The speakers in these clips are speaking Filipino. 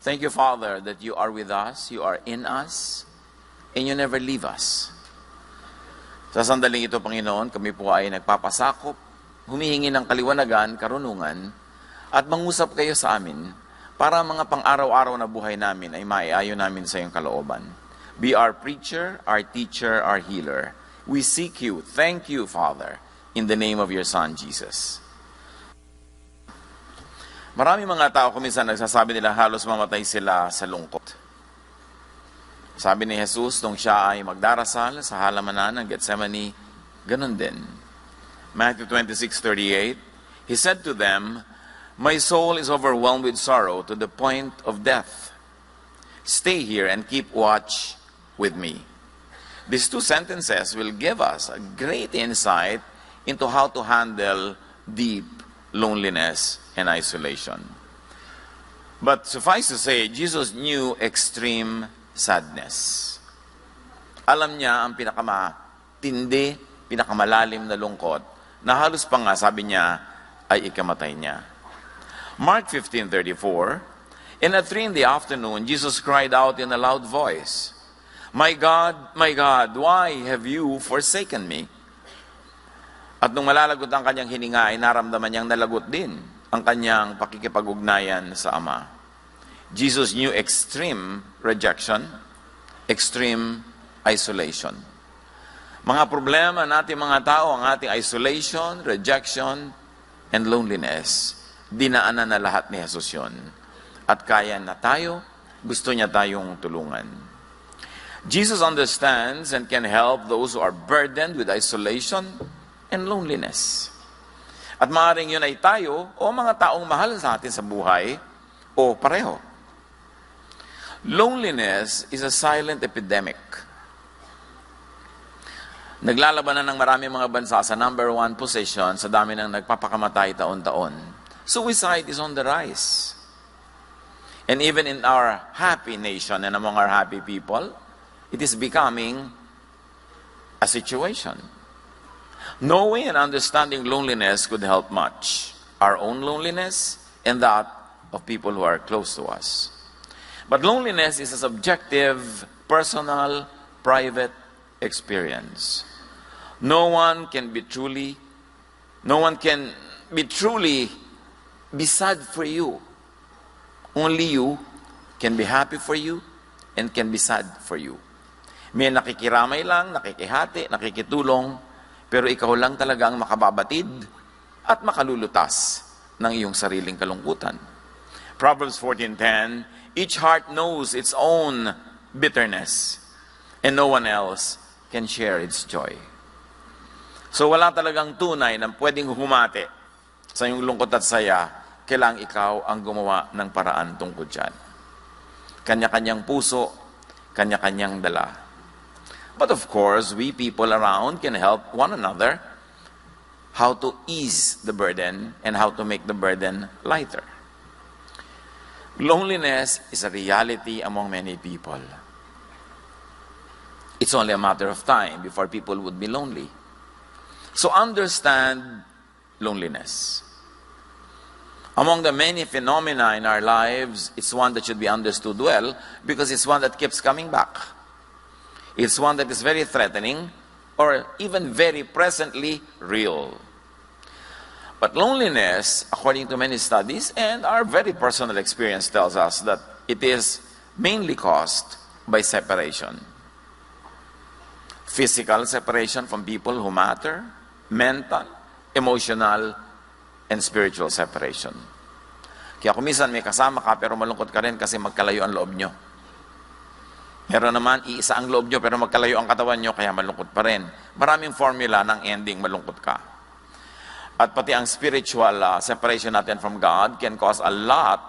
Thank you, Father, that you are with us, you are in us, and you never leave us. Sa sandaling ito, Panginoon, kami po ay nagpapasakop, humihingi ng kaliwanagan, karunungan, at mangusap kayo sa amin para mga pang-araw-araw na buhay namin ay maiayon namin sa iyong kalooban. Be our preacher, our teacher, our healer. We seek you. Thank you, Father, in the name of your Son, Jesus. Marami mga tao kuminsan nagsasabi nila halos mamatay sila sa lungkot. Sabi ni Jesus nung siya ay magdarasal sa halamanan ng Gethsemane, ganun din. Matthew 26:38, He said to them, My soul is overwhelmed with sorrow to the point of death. Stay here and keep watch with me. These two sentences will give us a great insight into how to handle deep loneliness and isolation. But suffice to say, Jesus knew extreme sadness. Alam niya ang pinakamatindi, pinakamalalim na lungkot, na halos pa nga, sabi niya, ay ikamatay niya. Mark 15:34, And at 3 p.m, Jesus cried out in a loud voice, my God, why have you forsaken me? At nung malalagot ang kanyang hininga, ay naramdaman niyang nalagot din ang kanyang pakikipag-ugnayan sa Ama. Jesus knew extreme rejection, extreme isolation. Mga problema natin mga tao, ang ating isolation, rejection, and loneliness, dinaanan na lahat ni Jesus yun. At kaya na tayo, gusto niya tayong tulungan. Jesus understands and can help those who are burdened with isolation and loneliness. At maaaring yun ay tayo o mga taong mahal sa atin sa buhay o pareho. Loneliness is a silent epidemic. Naglalaban na ng maraming mga bansa sa number 1 position sa dami ng nagpapakamatay taon-taon. Suicide is on the rise. And even in our happy nation and among our happy people, it is becoming a situation. Knowing and understanding loneliness could help much. Our own loneliness and that of people who are close to us. But loneliness is a subjective, personal, private experience. No one can be truly be sad for you. Only you can be happy for you and can be sad for you. May nakikiramay lang, nakikihati, nakikitulong, pero ikaw lang talagang makababatid at makalulutas ng iyong sariling kalungkutan. Proverbs 14:10, Each heart knows its own bitterness, and no one else can share its joy. So wala talagang tunay na pwedeng humati sa iyong lungkot at saya, kailangang ikaw ang gumawa ng paraan tungkol dyan. Kanya-kanyang puso, kanya-kanyang dala. But of course, we people around can help one another how to ease the burden and how to make the burden lighter. Loneliness is a reality among many people. It's only a matter of time before people would be lonely. So understand loneliness. Among the many phenomena in our lives, it's one that should be understood well because it's one that keeps coming back. It's one that is very threatening or even very presently real. But loneliness, according to many studies and our very personal experience tells us that it is mainly caused by separation. Physical separation from people who matter, mental, emotional, and spiritual separation. Kaya kung minsan may kasama ka pero malungkot ka rin kasi magkalayo ang loob nyo. Meron naman, iisa ang loob nyo pero magkalayo ang katawan nyo kaya malungkot pa rin. Maraming formula ng ending malungkot ka. At pati ang spiritual separation natin from God can cause a lot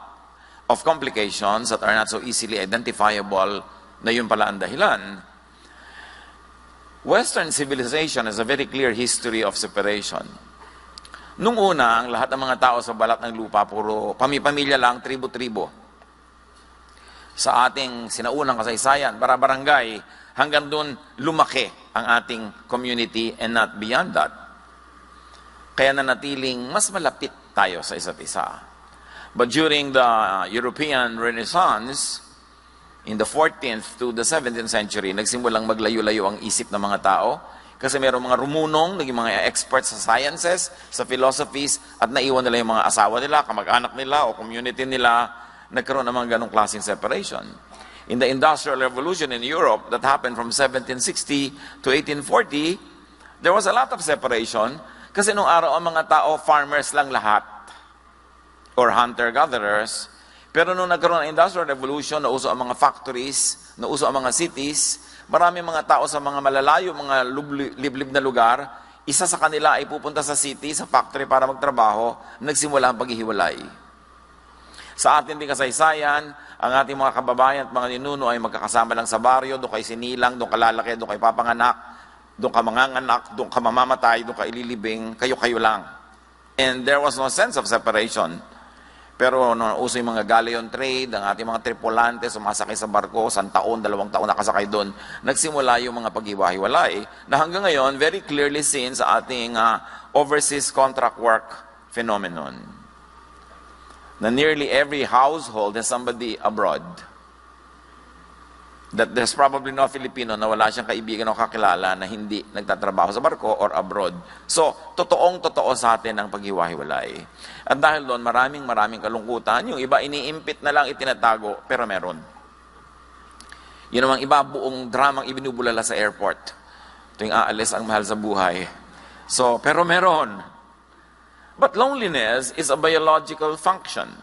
of complications that are not so easily identifiable na yun pala ang dahilan. Western civilization has a very clear history of separation. Nung una, ang lahat ng mga tao sa balat ng lupa, puro pamilya lang, tribo-tribo. Sa ating sinaunang kasaysayan, barangay, hanggang doon lumaki ang ating community and not beyond that. Kaya nanatiling mas malapit tayo sa isa't isa. But during the European Renaissance, in the 14th to the 17th century, nagsimulang maglayo-layo ang isip ng mga tao kasi mayroong mga rumunong, naging mga experts sa sciences, sa philosophies, at naiwan nila yung mga asawa nila, kamag-anak nila, o community nila, nagkaroon ng mga ganong klaseng separation. In the Industrial Revolution in Europe that happened from 1760 to 1840, there was a lot of separation kasi nung araw ang mga tao, farmers lang lahat or hunter-gatherers. Pero nung nagkaroon ng Industrial Revolution, nauso ang mga factories, nauso ang mga cities, marami mga tao sa mga malalayo, mga liblib na lugar, isa sa kanila ay pupunta sa city, sa factory para magtrabaho, nagsimula ang paghihiwalay. Sa ating din kasaysayan, ang ating mga kababayan at mga ninuno ay magkakasama lang sa baryo, doon kay sinilang, doon ka lalaki, doon kay papanganak, doon ka manganganak, doon ka mamamatay, doon ka ililibing, kayo-kayo lang. And there was no sense of separation. Pero nung uso yung mga galleon trade, ang ating mga tripulante, sumasakay sa barko, 1 taon, 2 taon nakasakay doon, nagsimula yung mga paghiwa-hiwalay na hanggang ngayon, very clearly seen sa ating overseas contract work phenomenon. Na nearly every household has somebody abroad. That there's probably no Filipino na wala siyang kaibigan o kakilala na hindi nagtatrabaho sa barko or abroad. So, totoong-totoo sa atin ang paghiwa-hiwalay. At dahil doon, maraming kalungkutan. Yung iba, iniimpit na lang, itinatago, pero meron. Yun namang iba, buong dramang ibinubulala sa airport. Tuwing aalis ang mahal sa buhay. So, pero meron. But loneliness is a biological function.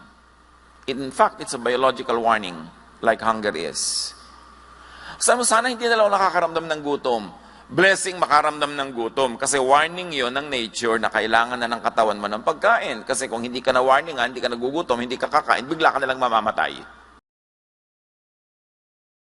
In fact, it's a biological warning, like hunger is. Sana hindi na lang nakakaramdam ng gutom. Blessing makaramdam ng gutom. Kasi warning yon ng nature na kailangan na ng katawan mo ng pagkain. Kasi kung hindi ka na warningan, hindi ka nagugutom, hindi ka kakain, bigla ka na lang mamamatay.